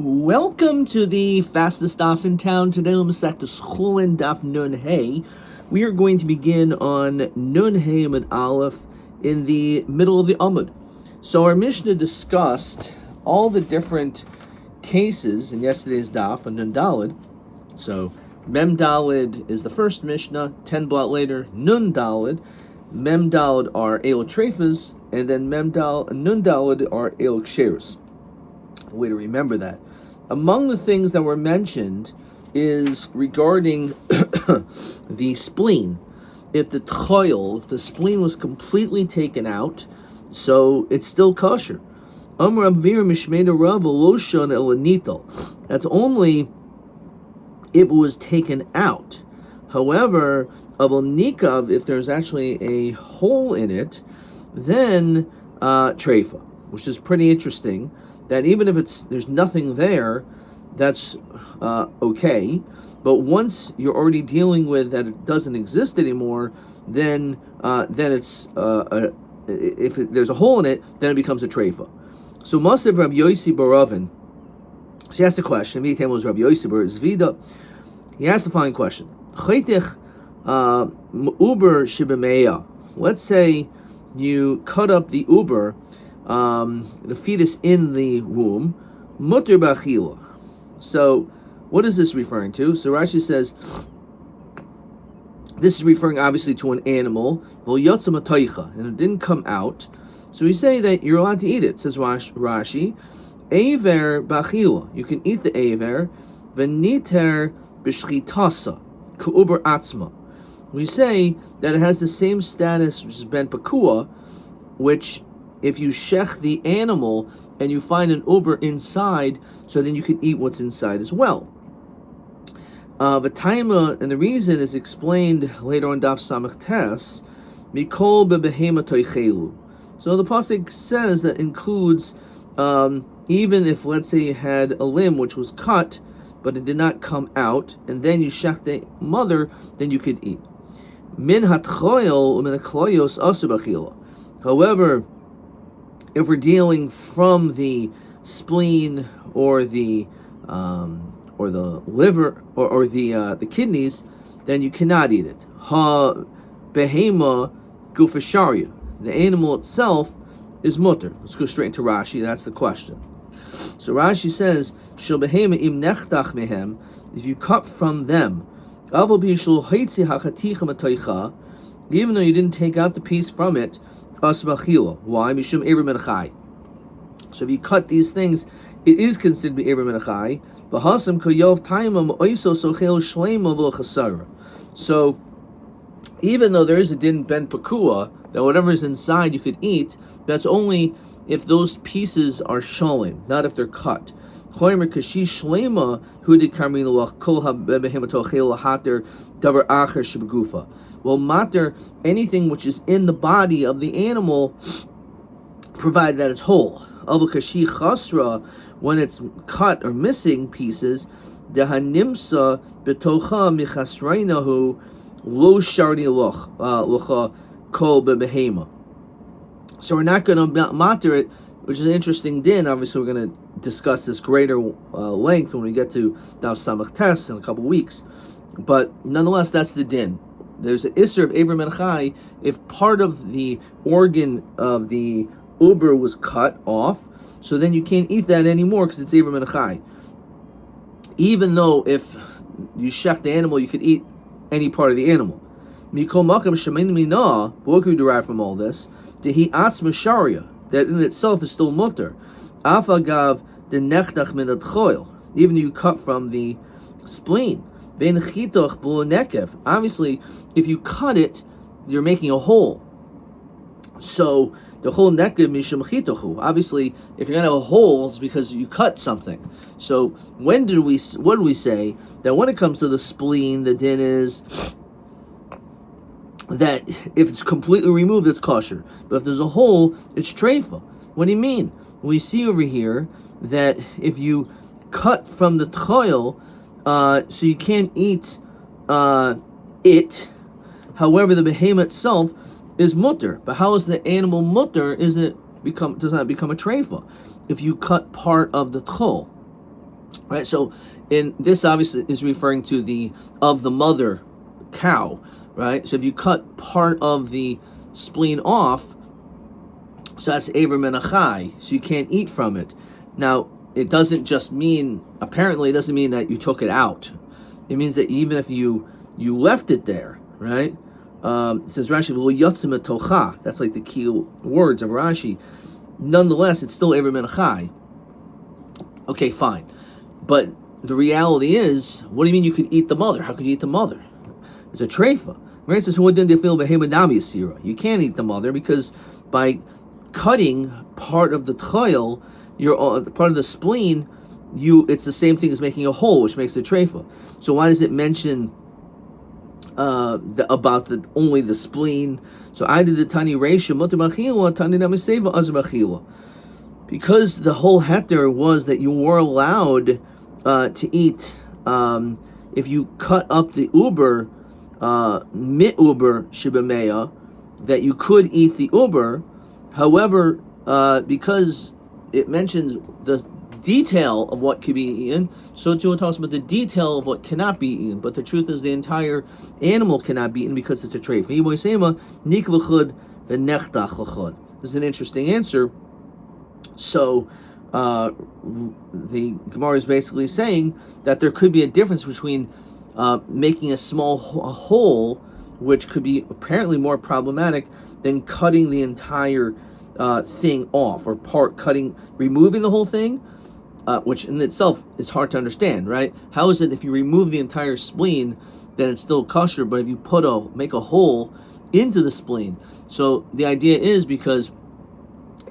Welcome to the fastest daf in town. Today, Masech Chulin daf Nun Hey. We are going to begin on Nun Hey Amud Aleph in the middle of the Amud. So our Mishnah discussed all the different cases in yesterday's daf on Nun Dalid. So Mem Dalid is the first Mishnah. 10 blot later, Nun Dalid. Mem Dalid are El Trefas, and then Nun Dalid are El Ksheris. Way to remember that. Among the things that were mentioned is regarding the spleen. If the spleen was completely taken out, so it's still kosher. That's only if it was taken out. However, if there's actually a hole in it, then treifa, which is pretty interesting. That even if there's nothing there, that's okay. But once you're already dealing with that it doesn't exist anymore, then it's if there's a hole in it, then it becomes a treifa. So Masav Rabbi Yosi Baravin, she asked a question. Was Rabbi Yosi Bar Zvida. He asked the following question: Chaytich uber shibameya. Let's say you cut up the uber. The fetus in the womb, mutter b'achila. So, what is this referring to? So Rashi says, this is referring obviously to an animal, and it didn't come out. So we say that you're allowed to eat it. Says Rashi, Aver b'achila. You can eat the aver, v'niter b'shchitasa, k'uber atzma. We say that it has the same status, which is ben pakua, which if you shech the animal and you find an uber inside, so then you can eat what's inside as well. V'taima, and the reason is explained later on Daf Samach Tes, Mikol bebehema toichelu. So the pasuk says that includes even if, let's say, you had a limb which was cut, but it did not come out, and then you shech the mother, then you could eat. Min hatchoyel u'min hakloyos asu b'achila. However, if we're dealing from the spleen or the liver or the kidneys, then you cannot eat it. Ha behema gufasharia. The animal itself is mutter. Let's go straight into Rashi. That's the question. So Rashi says, "Shel behema im nechtach mehem." If you cut from them, avol bishul haitzi hachaticha matoicha, even though you didn't take out the piece from it. Why? Mishum Eber Menachai. So if you cut these things, it is considered to be Eber Menachai. Bahasam Koyov Taimam Oiso Sochel Shlema V'Chasara. So even though there is a din ben pakua, that whatever is inside you could eat, that's only if those pieces are shalem, not if they're cut. Kloimer Kashi Shlema Hu did Karminalach Kol HaBehematochel Hater Davar Acher Shibgufa. Well, matter, anything which is in the body of the animal, provided that it's whole. Kashi Chasra, when it's cut or missing pieces, Dehanimsa Betocha Michasrainahu Lo Shardi Locha Kol Bebehema. So we're not going to matter it, which is an interesting din. Obviously, we're going to discuss this greater length when we get to Daf Samach Tes in a couple weeks. But nonetheless, that's the din. There's an isser of Eber Menachai if part of the organ of the uber was cut off, so then you can't eat that anymore because it's Eber Menachai. Even though if you shech the animal, you could eat any part of the animal. Mikol Makam Shemin Mina, what can we derive from all this? Dehi Atzma Sharia, that in itself is still mutter. Afagav the Nechtach Min Choil, even though you cut from the spleen. Obviously, if you cut it, you're making a hole. So the whole nekev mishum chitochu. Obviously, if you're gonna have a hole, it's because you cut something. So what do we say? That when it comes to the spleen, the din is that if it's completely removed, it's kosher. But if there's a hole, it's treifa. What do you mean? We see over here that if you cut from the tchoil, so you can't eat it. However, the behemoth itself is mutter. But how is the animal mutter? Does not become a treifa if you cut part of the tchol? Right, so in this obviously is referring to the mother cow, right? So if you cut part of the spleen off, so that's Aver Menachai, so you can't eat from it. Now, it doesn't just mean, apparently it doesn't mean that you took it out. It means that even if you left it there, right? It says Rashi, tocha. That's like the key words of Rashi. Nonetheless, it's still Aver Menachai. Okay, fine. But the reality is, what do you mean you could eat the mother? How could you eat the mother? It's a treifa. Right? So what didn't they feel You can't eat the mother because by cutting part of the tchoil, part of the spleen, it's the same thing as making a hole, which makes a treifa. So why does it mention about only the spleen? So I did the tani reisha mutar machila tani namiseva azar machila. Because the whole heter was that you were allowed to eat if you cut up the uber mit uber shibameya, that you could eat the uber. However, because it mentions the detail of what could be eaten, so too it talks about the detail of what cannot be eaten. But the truth is, the entire animal cannot be eaten because it's a trait. This is an interesting answer. So the Gemara is basically saying that there could be a difference between making a small hole, which could be apparently more problematic than cutting the entire thing off, or removing the whole thing, which in itself is hard to understand, right? How is it if you remove the entire spleen, then it's still kosher, but if you make a hole into the spleen? So the idea is, because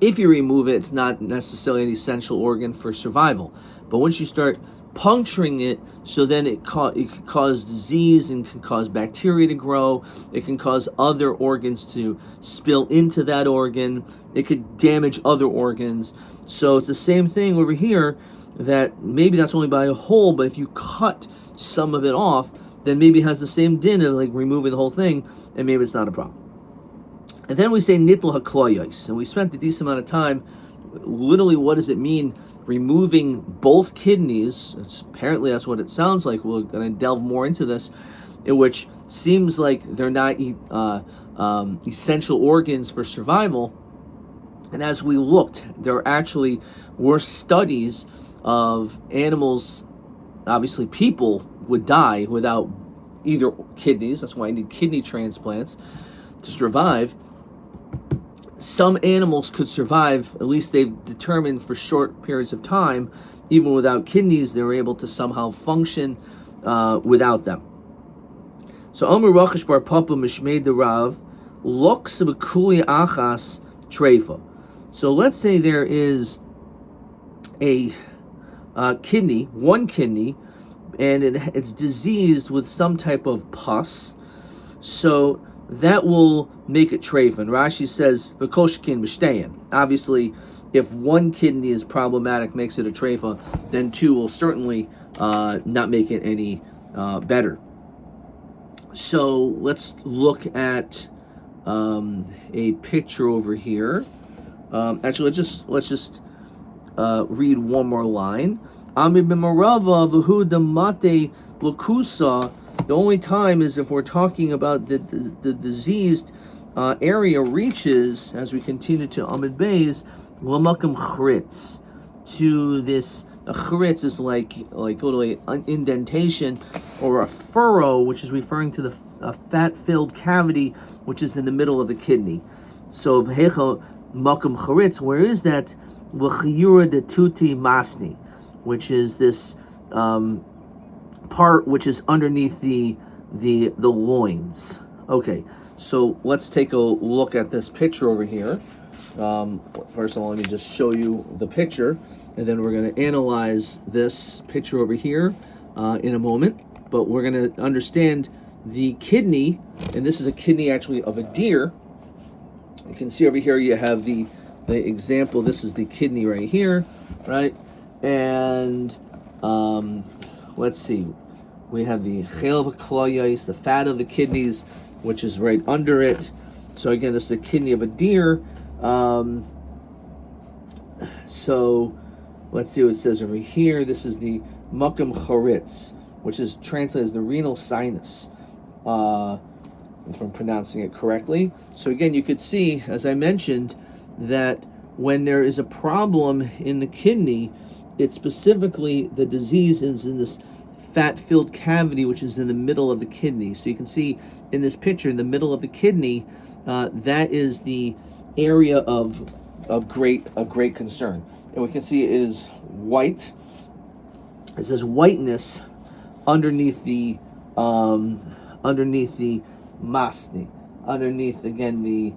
if you remove it, it's not necessarily an essential organ for survival. But once you start puncturing it, so then it can cause disease and can cause bacteria to grow. It can cause other organs to spill into that organ. It could damage other organs. So it's the same thing over here, that maybe that's only by a hole, but if you cut some of it off, then maybe it has the same din of like removing the whole thing, and maybe it's not a problem. And then we say nitl hakloyos, and we spent a decent amount of time. Literally, what does it mean removing both kidneys? Apparently, that's what it sounds like. We're going to delve more into this, which seems like they're not essential organs for survival. And as we looked, there actually were studies of animals. Obviously, people would die without either kidneys. That's why I need kidney transplants to survive. Some animals could survive, at least they've determined, for short periods of time. Even without kidneys, they were able to somehow function without them. So Omer Rachash Bar Papa Mishmei Derav Lok Sabakuli Achas Treifa. So let's say there is a kidney, one kidney, and it's diseased with some type of pus. So that will make it treifa. And Rashi says, "V'koshkin b'shtein." Obviously, if one kidney is problematic, makes it a treifa, then two will certainly not make it any better. So let's look at a picture over here. Actually, let's just read one more line. Ami b'marava v'hu damate lukusa. The only time is if we're talking about the diseased area reaches, as we continue to Amid Beis, Lamakam Chritz, to this. A chritz is like literally an indentation or a furrow, which is referring to a fat-filled cavity which is in the middle of the kidney. So V'hecha Makam Chritz, where is that? L'chiyura de tuti masni, which is this part which is underneath the loins. Okay, so let's take a look at this picture over here. First of all, let me just show you the picture, and then we're going to analyze this picture over here in a moment. But we're going to understand the kidney, and this is a kidney actually of a deer. You can see over here you have the example. This is the kidney right here, right? And let's see. We have the chel v'kloyos, the fat of the kidneys, which is right under it. So again, this is the kidney of a deer. So Let's see what it says over here. This is the Makam Choritz, which is translated as the renal sinus, if I'm pronouncing it correctly. So again, you could see, as I mentioned, that when there is a problem in the kidney, it's specifically the disease is in this fat-filled cavity, which is in the middle of the kidney. So you can see in this picture, in the middle of the kidney, that is the area of great concern. And we can see it is white. It says whiteness underneath the masni, underneath again the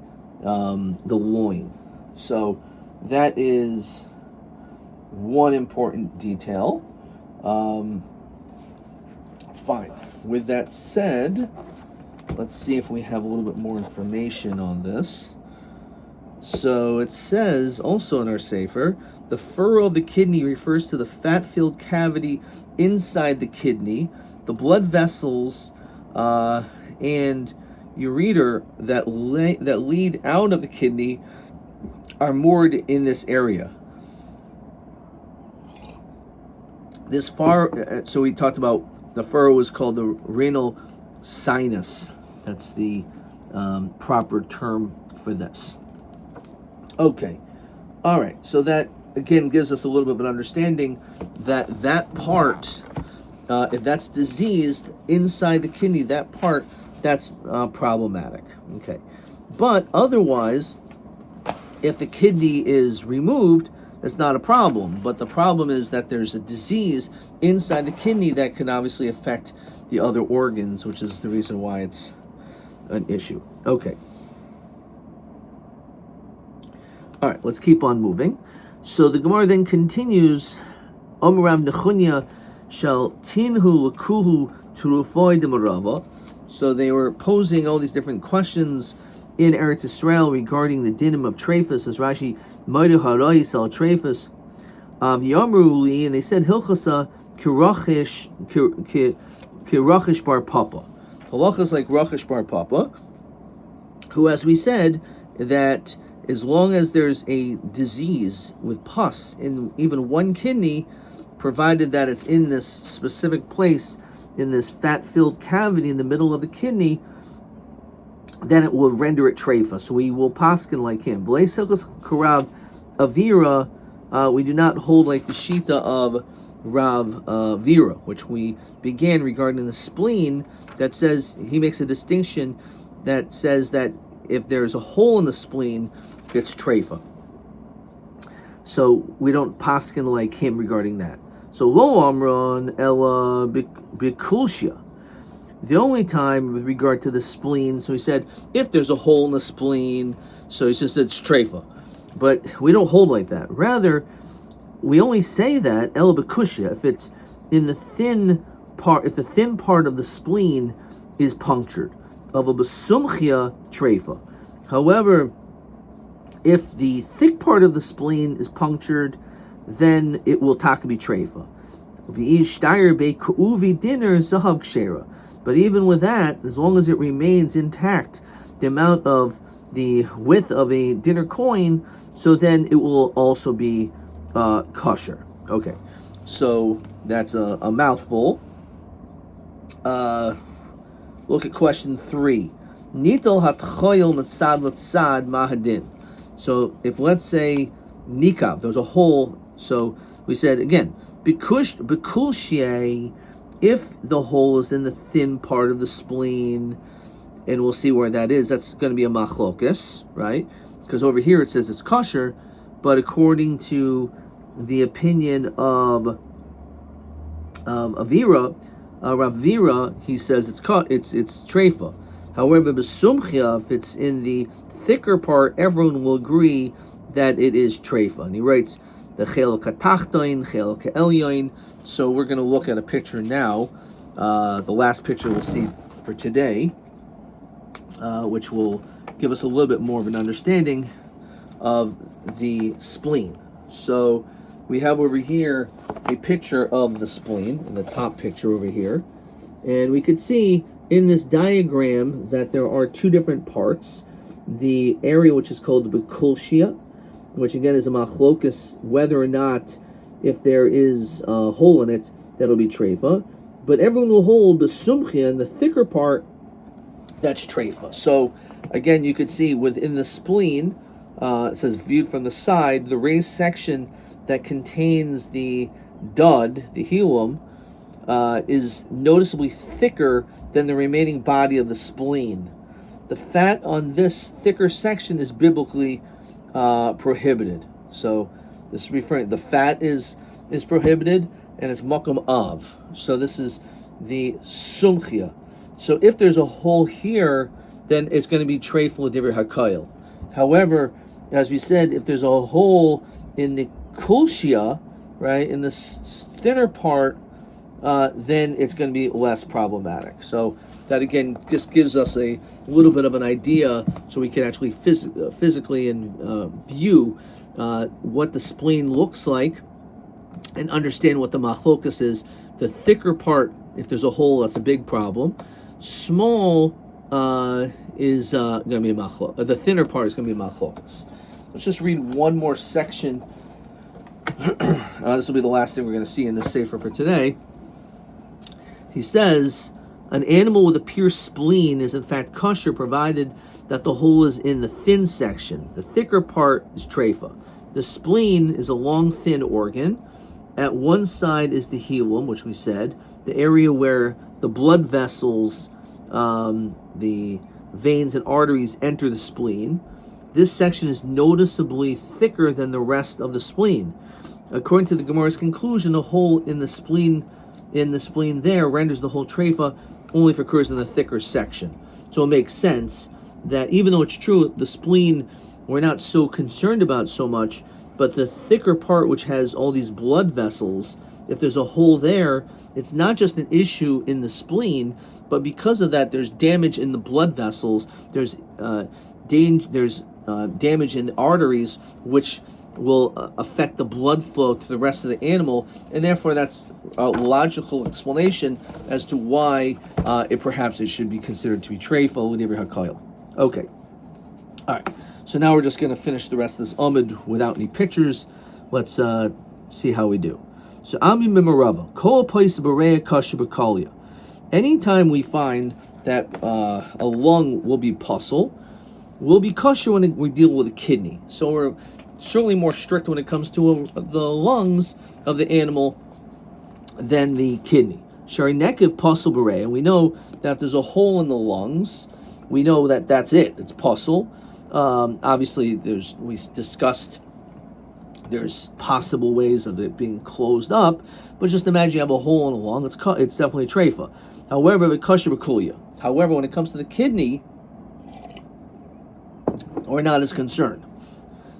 loin. So that is one important detail. Fine. With that said, let's see if we have a little bit more information on this. So it says also in our Sefer, the furrow of the kidney refers to the fat-filled cavity inside the kidney. The blood vessels and ureter that lead out of the kidney are moored in this area. So we talked about the furrow is called the renal sinus. That's the proper term for this. Okay, all right. So that again gives us a little bit of an understanding that part, if that's diseased inside the kidney, that's problematic. Okay, but otherwise, if the kidney is removed, that's not a problem. But the problem is that there's a disease inside the kidney that can obviously affect the other organs, which is the reason why it's an issue. Okay. All right, let's keep on moving. So the Gemara then continues, Omrav Nechunya shall tinhu lakuhu turufoi demarava. So they were posing all these different questions in Eretz Israel regarding the dinim of trephus, as Rashi, Ma'ir harai sal trephus, Yamruli, and they said Hilchasa kirachish bar papa. Halachas like Rachish bar papa, who, as we said, that as long as there's a disease with pus in even one kidney, provided that it's in this specific place, in this fat-filled cavity in the middle of the kidney, then it will render it treifa. So we will paskin like him. V'leisechus karav avira, we do not hold like the shita of Rav Vira, which we began regarding the spleen, that says, he makes a distinction that says that if there's a hole in the spleen, it's treifa. So we don't paskin like him regarding that. So lo amron ella bikulshia. The only time with regard to the spleen, so he said, if there's a hole in the spleen, so he just said it's treifa. But we don't hold like that. Rather, we only say that ella bikushia if it's in the thin part, if the thin part of the spleen is punctured. Of a besumchia treifa. However, if the thick part of the spleen is punctured, then it will taka be treifa. But even with that, as long as it remains intact, the amount of the width of a dinner coin, so then it will also be kosher. Okay, so that's a mouthful. Look at question 3. Nitel hatchoyel mitzad l'tzad mahadin. So if, let's say, nikav, there's a hole, so we said again, bikulshie, if the hole is in the thin part of the spleen, and we'll see where that is, that's going to be a machlokas, right? Because over here it says it's kosher, but according to the opinion of Avira, Rav Vira, he says it's treifa. However, besumchia, if it's in the thicker part, everyone will agree that it is treifa. And he writes the chel katachtoin, chel ke'elyoin. So we're going to look at a picture now, the last picture we'll see for today, which will give us a little bit more of an understanding of the spleen. So we have over here a picture of the spleen, in the top picture over here, and we could see in this diagram that there are two different parts. The area which is called the bikulshia, which again is a machlokas, whether or not if there is a hole in it, that'll be treifa. But everyone will hold the sumchia, and the thicker part, that's treifa. So again, you could see within the spleen, it says viewed from the side, the raised section that contains the dud, the hilum, is noticeably thicker than the remaining body of the spleen. The fat on this thicker section is biblically prohibited. So this is referring, the fat is prohibited, and it's makom av. So this is the sumchia. So if there's a hole here, then it's going to be treifel divrei hakayil. However, as we said, if there's a hole in the kulshia, right, in this thinner part, then it's going to be less problematic. So that again just gives us a little bit of an idea, so we can actually physically and view what the spleen looks like, and understand what the machlokas is. The thicker part, if there's a hole, that's a big problem. Small is going to be a machlokas. The thinner part is going to be a machlokas. Let's just read one more section. This will be the last thing we're going to see in this sefer for today. He says, an animal with a pure spleen is in fact kosher, provided that the hole is in the thin section. The thicker part is treifa. The spleen is a long, thin organ. At one side is the hilum, which we said, the area where the blood vessels, the veins and arteries enter the spleen. This section is noticeably thicker than the rest of the spleen. According to the Gemara's conclusion, the hole in the spleen there renders the whole treifa only if it occurs in the thicker section. So it makes sense that even though it's true, the spleen we're not so concerned about so much, but the thicker part, which has all these blood vessels, if there's a hole there, it's not just an issue in the spleen, but because of that, there's damage in the blood vessels, there's damage in the arteries, which will affect the blood flow to the rest of the animal, and therefore that's a logical explanation as to why perhaps it should be considered to be treifa l'divrei hakayil. Okay, all right. So now we're just going to finish the rest of this amud without any pictures. Let's see how we do. So ami mimarava kol pais b'reya kasher b'kalia. Anytime we find that a lung will be puzzle, will be kosher when we deal with a kidney. So we're certainly more strict when it comes to the lungs of the animal than the kidney. Shari nekev puzzle b'reya, and we know that if there's a hole in the lungs, we know that that's it. It's puzzle. Obviously, we discussed there's possible ways of it being closed up, but just imagine you have a hole in the lung. It's definitely treifa. However, the kasher b'kulia. However, when it comes to the kidney, we're not as concerned.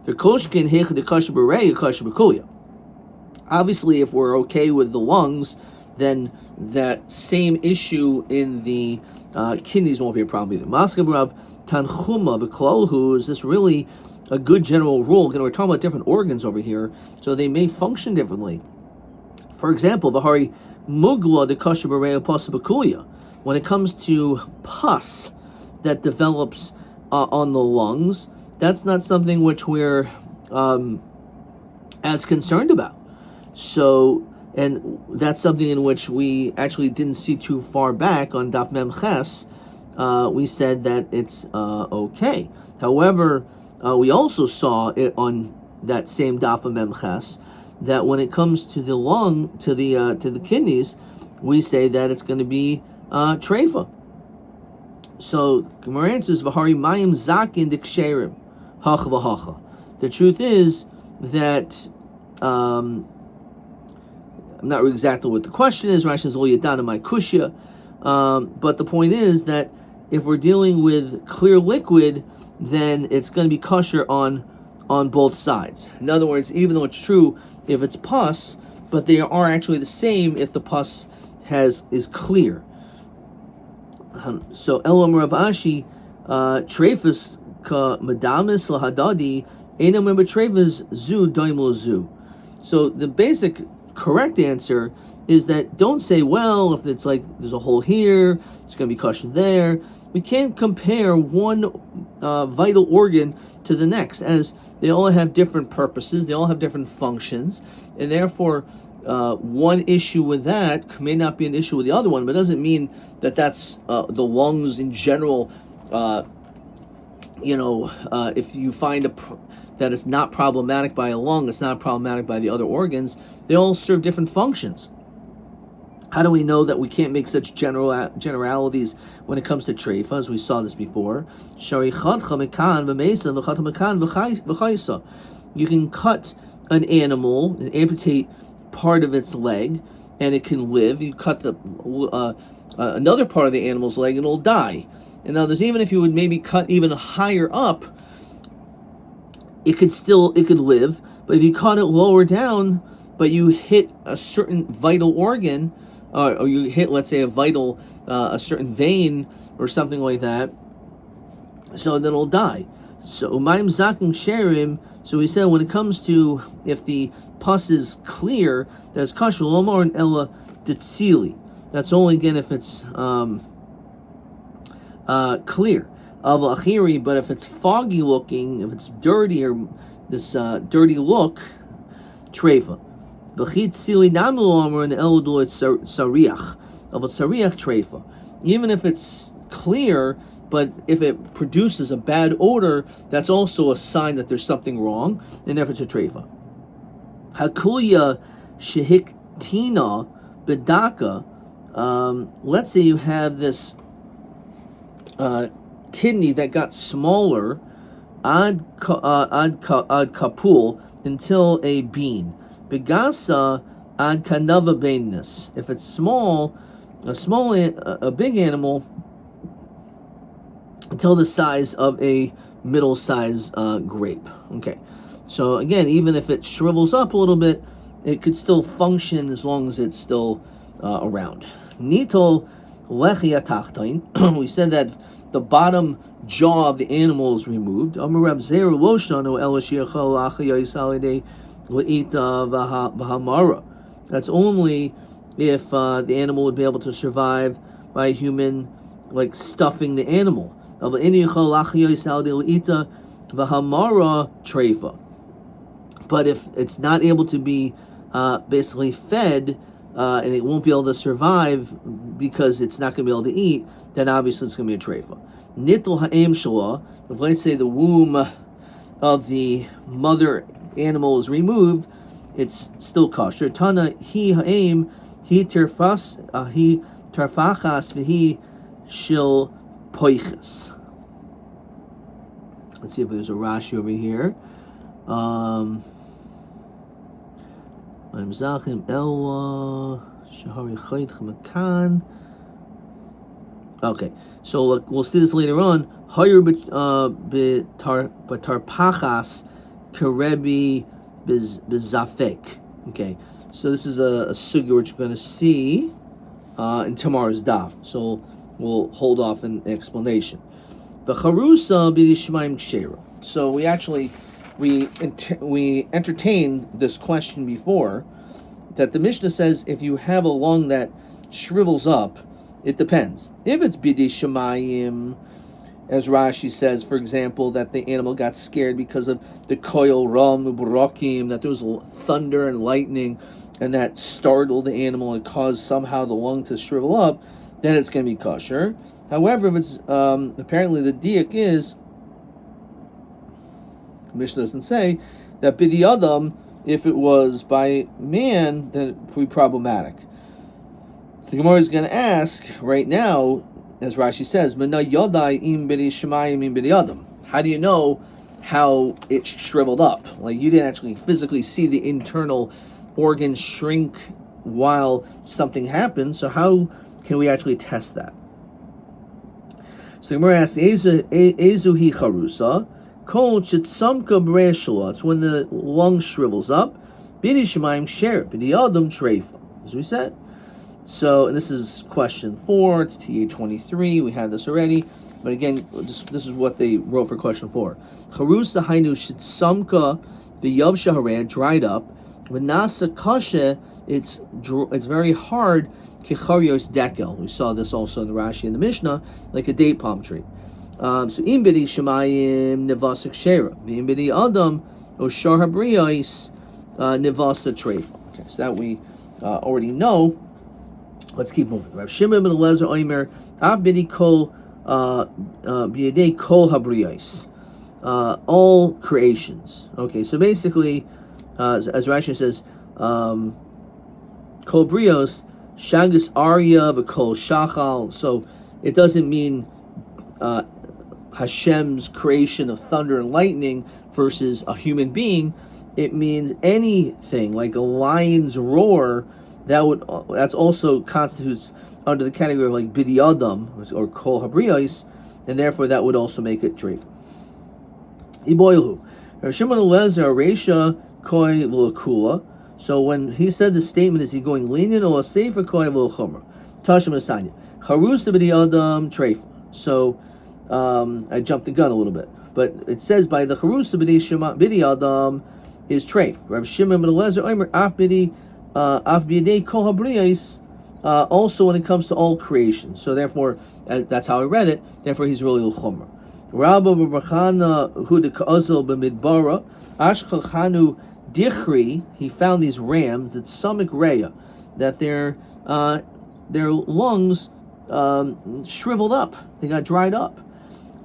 The koshkin hech the kasher b'reya kasher b'kulia. Obviously, if we're okay with the lungs, then that same issue in the kidneys won't be a problem either. Maskav Tanchuma, the klolhu, is this really a good general rule? Again, we're talking about different organs over here, so they may function differently. For example, the hari mugla de kasher b'reya pasabakuya. When it comes to pus that develops on the lungs, that's not something which we're as concerned about. So, and that's something in which we actually didn't see too far back on Daf Mem Ches. We said that it's okay. However, we also saw it on that same Daf Mem Ches that when it comes to the lung, to the kidneys, we say that it's going to be treifa. So Gemara answers v'hari mayim zakin diksherim hacha v'hacha. The truth is that I'm not exactly what the question is. Rashi says, "Ol yadana my kushya," but the point is that if we're dealing with clear liquid, then it's going to be kosher on both sides. In other words, even though it's true if it's pus, but they are actually the same if the pus is clear. So Elam Rav Ashi treifus ka madamis lahadadi enam treifus zu daimul zu. So the basic correct answer is that don't say, well, if it's like there's a hole here, it's going to be kosher there. We can't compare one vital organ to the next, as they all have different purposes, they all have different functions, and therefore one issue with that may not be an issue with the other one, but it doesn't mean that that's the lungs in general. If you find that it's not problematic by a lung, it's not problematic by the other organs, they all serve different functions. How do we know that we can't make such generalities when it comes to treifa, as we saw this before? You can cut an animal and amputate part of its leg, and it can live. You cut the another part of the animal's leg, and it'll die. And now, even if you would maybe cut even higher up, it could live. But if you cut it lower down, but you hit a certain vital organ, or you hit, let's say, a certain vein or something like that, so then it'll die. So umayim zakim sherim. So we said when it comes to if the pus is clear, that's kosher lomar and ella detzili. That's only again if it's clear. But if it's foggy looking, if it's dirty or this dirty look, treifa. Even if it's clear, but if it produces a bad odor, that's also a sign that there's something wrong, and therefore it's a treifa. Hakuya shehiktina bedaka. Let's say you have this kidney that got smaller ad kapul until a bean. Begasa ad kanava bainness. If it's small, a big animal until the size of a middle-sized grape. Okay, so again, even if it shrivels up a little bit, it could still function as long as it's still around. Nitol lechia tachtain. We said that the bottom jaw of the animal is removed. That's only if the animal would be able to survive by a human, like stuffing the animal. But if it's not able to be basically fed, and it won't be able to survive because it's not going to be able to eat, then obviously it's going to be a treifa. Nitl ha'em shala, if let's say the womb of the mother animal is removed, it's still kosher. Tana hi ha'em hi tarfachas v'hi shil poiches. Let's see if there's a Rashi over here. Okay, so we'll see this later on. Okay, so this is a sugya which you're going to see in tomorrow's daf. So we'll hold off an explanation. So we entertained this question before, that the Mishnah says if you have a lung that shrivels up, it depends. If it's bidei shemayim, as Rashi says, for example, that the animal got scared because of the koil ram ubrokim, that there was thunder and lightning, and that startled the animal and caused somehow the lung to shrivel up, then it's going to be kosher. However, if it's apparently the diak is, Mishnah doesn't say, that b'di adam, if it was by man, then it would be problematic. The Gemara is going to ask right now, as Rashi says, Mena yodai im b'di shemayim im b'di adam. How do you know how it shriveled up? Like, you didn't actually physically see the internal organs shrink while something happened, so how can we actually test that? So the Gemara asks, Ezu hi charusa, kol chitzamka b'reishalo. It's when the lung shrivels up. B'di shemayim sher, b'di adam treifa, as we said. So, and this is question 4, it's TA 23, we had this already, but again, this is what they wrote for question 4. Charusa hainu chitzamka v'yavsha hareh, dried up, V'nasa kashe, it's very hard. Kicharios dekel. We saw this also in the Rashi and the Mishnah, like a date palm tree. So im bidi shemayim nevasik shera, im bidi adam or shar habriyos nevasa treif. Okay, so that we already know. Let's keep moving. Rav Shimon ben Eliezer Omer ab bidi kol biyadei kol habriyos, all creations. Okay, so basically, as Rashi says, kol brios shagas arya v'kol shachal. So it doesn't mean Hashem's creation of thunder and lightning versus a human being. It means anything like a lion's roar. That's also constitutes under the category of like bidi adam or kol habriyos, and therefore that would also make it treif. Iboilu, Rav Shimon Eliezer Reisha koi v'lakula. So when he said the statement, is he going lenient or safer koi v'lachumra? Tashim asanya harusa bidi adam treif. So I jumped the gun a little bit, but it says by the harusa bidi adam is treif. Rav Shimon ben Eliezer Omer af bidi kol habriyos, also when it comes to all creation. So therefore, that's how I read it. Therefore, he's really l'chumra. Rabbi b'brachana hu deka'azel b'midbara ashchachanu dichri. He found these rams that samik reya, that their lungs shriveled up. They got dried up.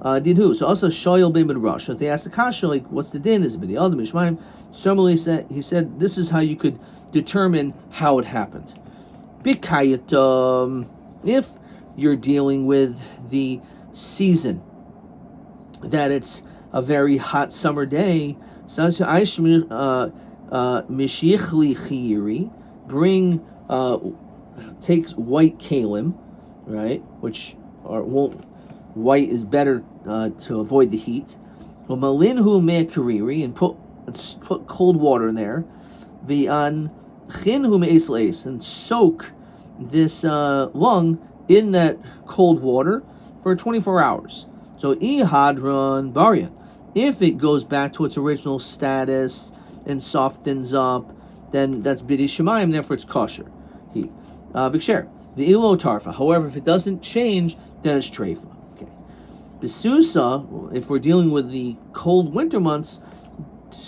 Didhu. So also shoyel b'midrash. So if they asked the kasha, like, what's the din? Is it b'di adam mishmayim? Similarly, he said this is how you could determine how it happened. Bikayat, if you're dealing with the season, that it's a very hot summer day, bring takes white kalim, right? White is better to avoid the heat. And put cold water in there. And soak this lung in that cold water for 24 hours. So ihadran barya, if it goes back to its original status and softens up, then that's bidi shemayim, therefore it's kosher. Viksher v'ilo tarfa. However, if it doesn't change, then it's treifa. Okay. Besusa, if we're dealing with the cold winter months,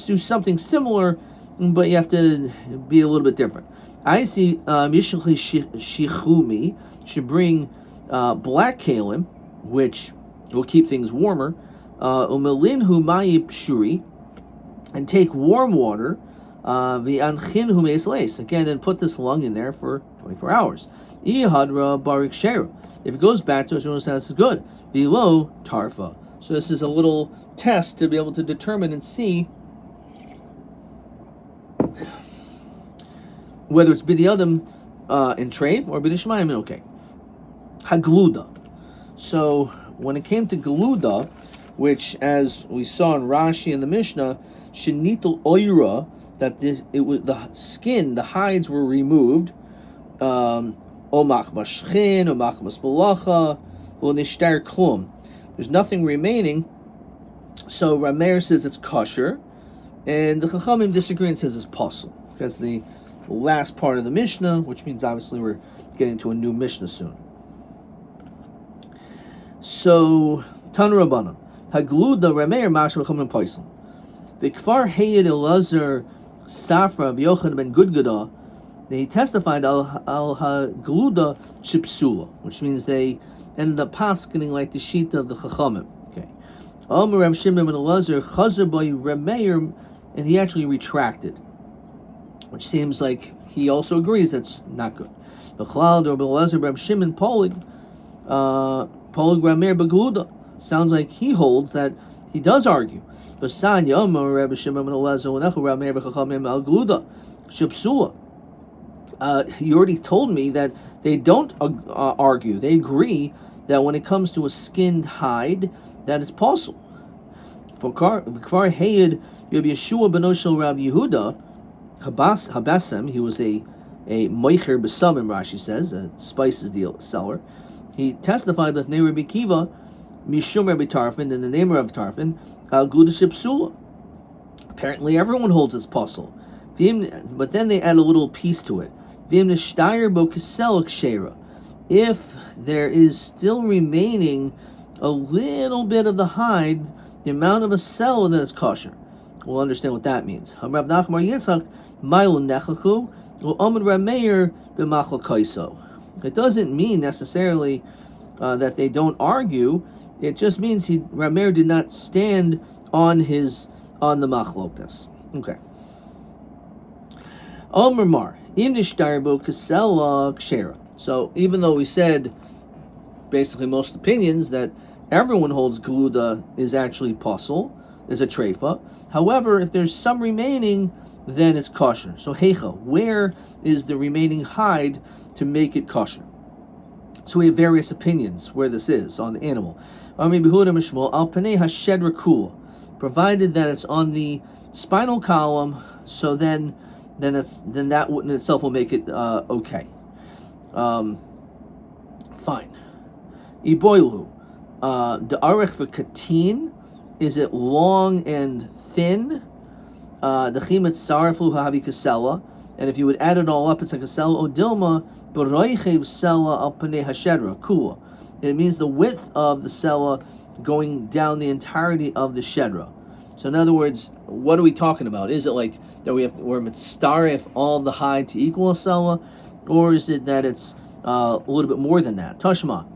do something similar, but you have to be a little bit different. I see Mishli Shichumi should bring black kalim, which will keep things warmer. Umelinhu Mayi Pshuri, and take warm water. V'anchinhu Meisleis, again, and put this lung in there for 24 hours. Ihadra Barik Shera. If it goes back to us, it sounds good. Below Tarfa. So this is a little test to be able to determine and see whether it's bidi adam in treif or bidi shemayim. Okay. Hagluda. So when it came to gluda, which as we saw in Rashi and the Mishnah, shenitul oira, that it was the skin, the hides were removed. Omach bashchin, omach basbalacha, nishtar klum. There's nothing remaining. So Rameir says it's kosher, and the Chachamim disagree and says it's possible, because the last part of the Mishnah, which means obviously we're getting to a new Mishnah soon. So Tan Rabbanan Hagluda Rameir Mashal Chachamim Paisel. The Kfar Hayed Elazar Safra B'Yochad Ben Gudgada, they testified al Hagluda Shipsula, which means they ended up paskening like the sheet of the Chachamim. Okay. Omer Rav Shimon ben Elazar Chazer by Rameir, and he actually retracted, which seems like he also agrees that's not good. B'chlal Rav Elazar Rav Shimon Polig Rameir Begluda. Sounds like he holds that he does argue. B'san Yomer Rav Shimon ben Elazar Unechu Rameir B'chachamim Al Gluda Shipsula. You already told me that they don't argue. They agree that when it comes to a skinned hide, that it's possible. For Kfar Hayed, you have Yeshua ben Oshel Rav Yehuda Habasem. He was a moicher b'samim, Rashi says, a spices seller. He testified that Rabbi Kiva Mishum Rabbi Tarfin, in the name of Tarfin, Al Gluda Shipsula. Apparently, everyone holds it's possible. But then they add a little piece to it. If there is still remaining a little bit of the hide, the amount of a cell that is kosher. We'll understand what that means. It doesn't mean necessarily that they don't argue. It just means Rameir did not stand on the machlokas. Okay. So even though we said basically most opinions that everyone holds Galuda is actually puzzle, is a treifa. However, if there's some remaining, then it's kosher. So heicha, where is the remaining hide to make it kosher? So we have various opinions where this is on the animal. Provided that it's on the spinal column, so then that in itself will make it okay. Fine. Iboilu. The arech for katin, is it long and thin? The chimet sarfu havi kasela, and if you would add it all up, it's like a kasela odilma b'roichev sela al panei hashedra kula. It means the width of the sela going down the entirety of the shedra. So in other words, what are we talking about? Is it like that we're mitzaref all of the hide to equal a sela, or is it that it's a little bit more than that? Tashma.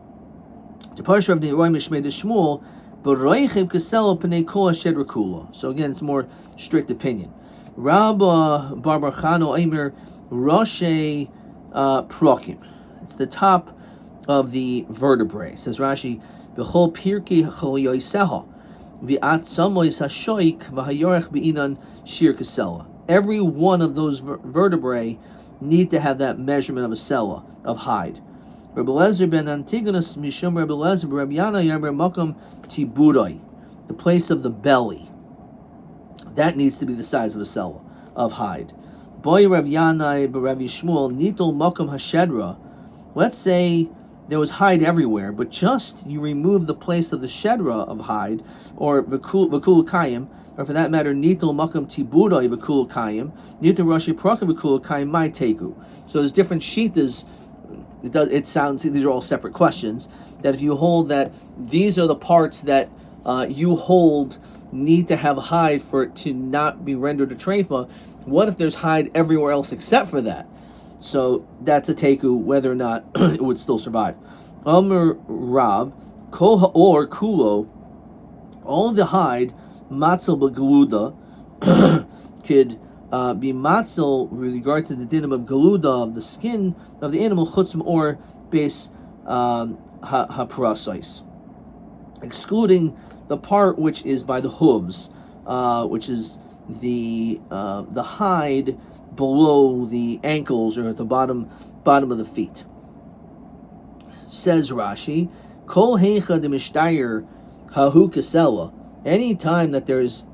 To Parsha of the Roy Mishmei de Shmuel, b'roichev kasela panei kol hashedra kula. So again, it's a more strict opinion. Rabba Bar Chano Eimer Roshei Prokim. It's the top of the vertebrae. Says Rashi, B'chol Pirkei Chol Yoiseha V'at Samois Hashoik V'hayorech B'inan Shir Kasela. Every one of those vertebrae need to have that measurement of a sela of hide. Rabbi Lezer ben Antigonus Mishum Rabbi Lezer Rabbi Yana Yamer Makam Tiburoi, the place of the belly. That needs to be the size of a sela of hide. Boy Rabbi Yanai Rabbi Shmuel Nitol Makam Hashedra. Let's say there was hide everywhere, but just you remove the place of the shedra of hide, or v'kul kayim, or for that matter, nitol makam tiburoi v'kul kayim, nitol rashi prakim v'kul kayim my teku. So there's different shitas. It sounds, these are all separate questions, that if you hold that these are the parts that you hold need to have hide for it to not be rendered a treifa, what if there's hide everywhere else except for that? So that's a teku, whether or not it would still survive. Amr Rav, Kol Ha'or Kulo, all of the hide, Matzel B'Galuda, could be Matzel with regard to the dinim of Galuda, of the skin of the animal, Chutzim or Base Ha'parasais, excluding the part which is by the hooves, which is the hide below the ankles or at the bottom of the feet. Says Rashi, Kol heicha de mishtayir hahu kasela. Any time that there's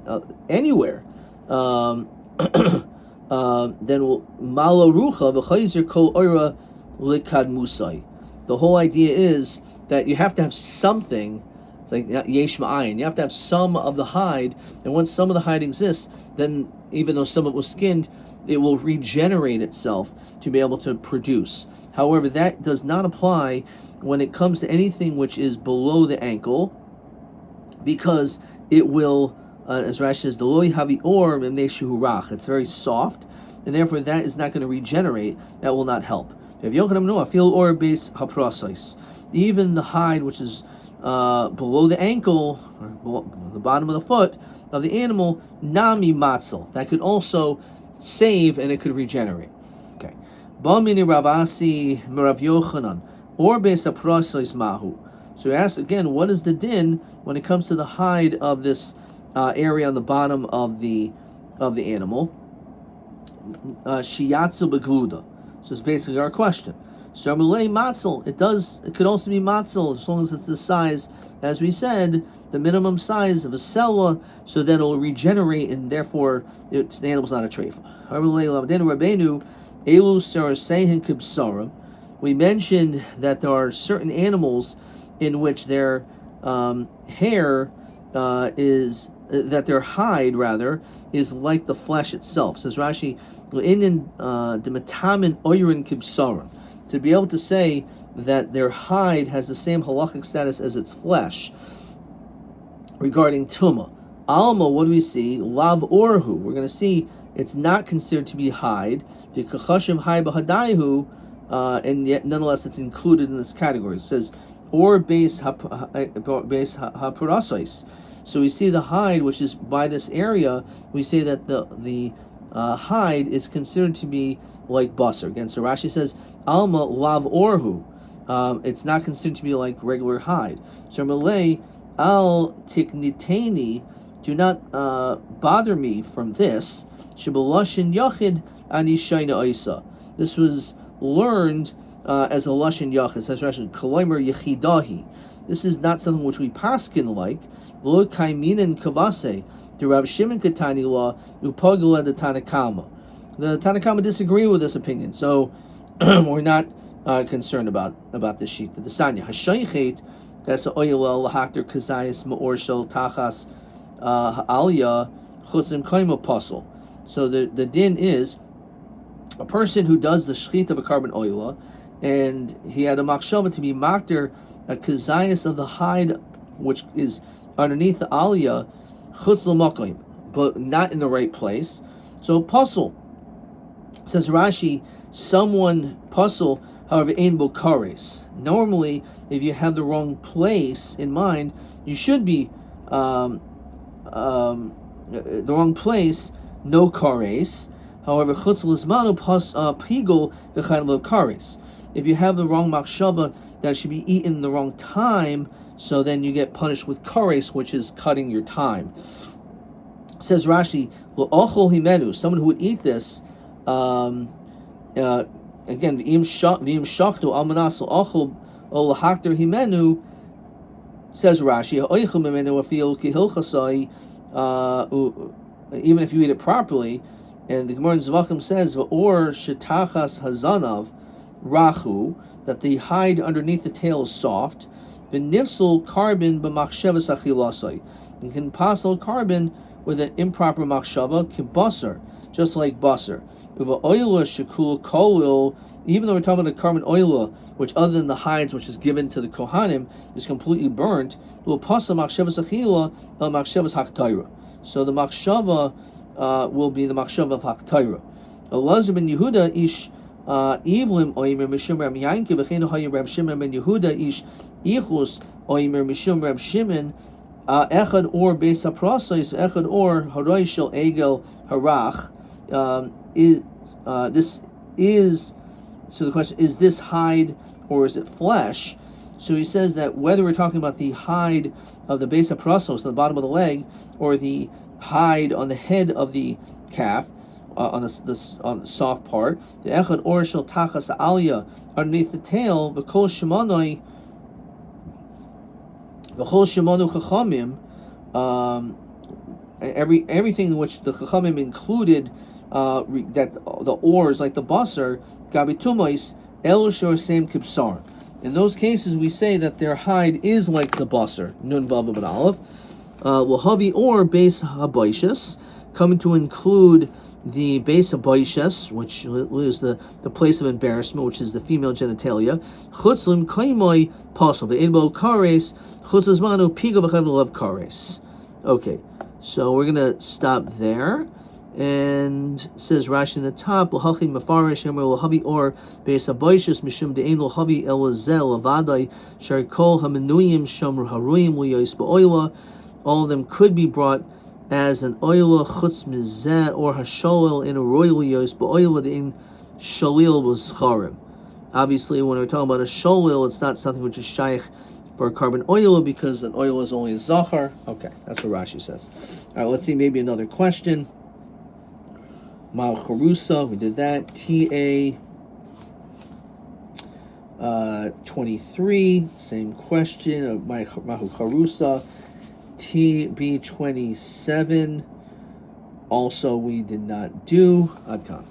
anywhere, then malo rucha v'chayzer kol oira likad musai. The whole idea is that you have to have something. It's like yesh ma'ayin. You have to have some of the hide, and once some of the hide exists, then even though some of it was skinned, it will regenerate itself to be able to produce. However, that does not apply when it comes to anything which is below the ankle, because it will, as Rashi says, "Deloi havi or memneshu rach." It's very soft, and therefore that is not going to regenerate. That will not help. Even the hide which is below the ankle or below the bottom of the foot of the animal, nami matzel, that could also save and it could regenerate. Okay. Bamini Ravasi Merav Yochanan or Besa Prasois Mahu. So he asks again, what is the din when it comes to the hide of this area on the bottom of the animal? Shiyatsu Begluda. So it's basically our question. So Malay matzel, it could also be matzel as long as it's the size, as we said, the minimum size of a sela, so that it will regenerate and therefore the animal's not a treifa. We mentioned that there are certain animals in which their hair is that their hide rather is like the flesh itself. Says Rashi, to be able to say that their hide has the same halachic status as its flesh regarding tumah. Alma, what do we see? Lav orhu. We're going to see it's not considered to be hide. And yet nonetheless it's included in this category. It says or base haparasais. So we see the hide, which is by this area. We say that the hide is considered to be like basar. Again, so Rashi says alma lav orhu. It's not considered to be like regular hide. So Malay al tikniteni, do not bother me from this. Shibalashin yachid ani shayna isa. This was learned as a lashon yachid. Says Rashi, kolomer yechidahi. This is not something which we paskin like. V'lo kaiminin kavase. The Rav Shimon Katani law upagula the Tanakama. The Tanakama disagree with this opinion, so we're not concerned about this sheet. The Sanya Hashaychet, that's the oyel lahakter kazayis maor shel tachas alya chutzim kaima puzzle. So the din is a person who does the shchit of a carbon oila, and he had a machshava to be makter a kazayis of the hide, which is underneath the aliyah, chutz l'makoim, but not in the right place. So puzzle, says Rashi, someone puzzle, however, ein bo kares. Normally, if you have the wrong place in mind, you should be the wrong place, no kares. However, chutz l'zmanu pigul v'chayin lo kares. If you have the wrong machshava that it should be eaten in the wrong time, so then you get punished with kares, which is cutting your time. Says Rashi, l'ochol himenu, someone who would eat this, again, v'im shachtu al manas l'ochol o l'hakter himenu, says Rashi, ha'oichel mimenu afil kihilchasai, even if you eat it properly. And the Gemara in Zvachim says, v'or shetachas hazanav rachu, that the hide underneath the tail is soft. V'nifsel carbon b'machshevas achilasai, and can passel carbon with an improper machshava kibasar, just like basar. Uva shekul kolil, even though we're talking about the carbon oila, which other than the hides which is given to the kohanim is completely burnt, will pasel machshevas achila el machshevas haktayra. So the machshava will be the machshava of haktayra. Elazar ben Yehuda ish Ivlim oimer mishum Rab Yankiv v'cheinu hayu Rab Shimon ben Yehuda ish ichus oimer mishum Rab Shimon echad or beis haprasais echad or haroy shel egel harach. This is, so the question is this hide or is it flesh? So he says that whether we're talking about the hide of the beis haprasos, the bottom of the leg, or the hide on the head of the calf, on the soft part, the echad or shel tachas alya underneath the tail, v'kol shemanoi chachamim, everything which the chachamim included, that the oars like the basar gabitumais el shor same kibsar. In those cases, we say that their hide is like the basar. Nun vav ben aleph. L'havi or base habaishas, coming to include the base habaishas, which is the place of embarrassment, which is the female genitalia. Chutzlim kaimoi pasal ve'inbo kares chutzazmanu piga v'chavnu kares. Okay, so we're gonna stop there. And says Rashi in the top, l'hachi mefarish emer l'havi or beis habaishas mishum de'ein l'havi elazel avadai shar kol hamenuyim shamru haruim l'yois ba'oila. All of them could be brought as an oila chutz mizeh or hasholil in a royal yos, but oila in sholil was charim. Obviously, when we're talking about a sholil, it's not something which is shaykh for a carbon oila because an oila is only a zachar. Okay, that's what Rashi says. All right, let's see maybe another question. Mal charusa, we did that. TA 23, same question of Mahu charusa. TB27, also we did not do. Adkan.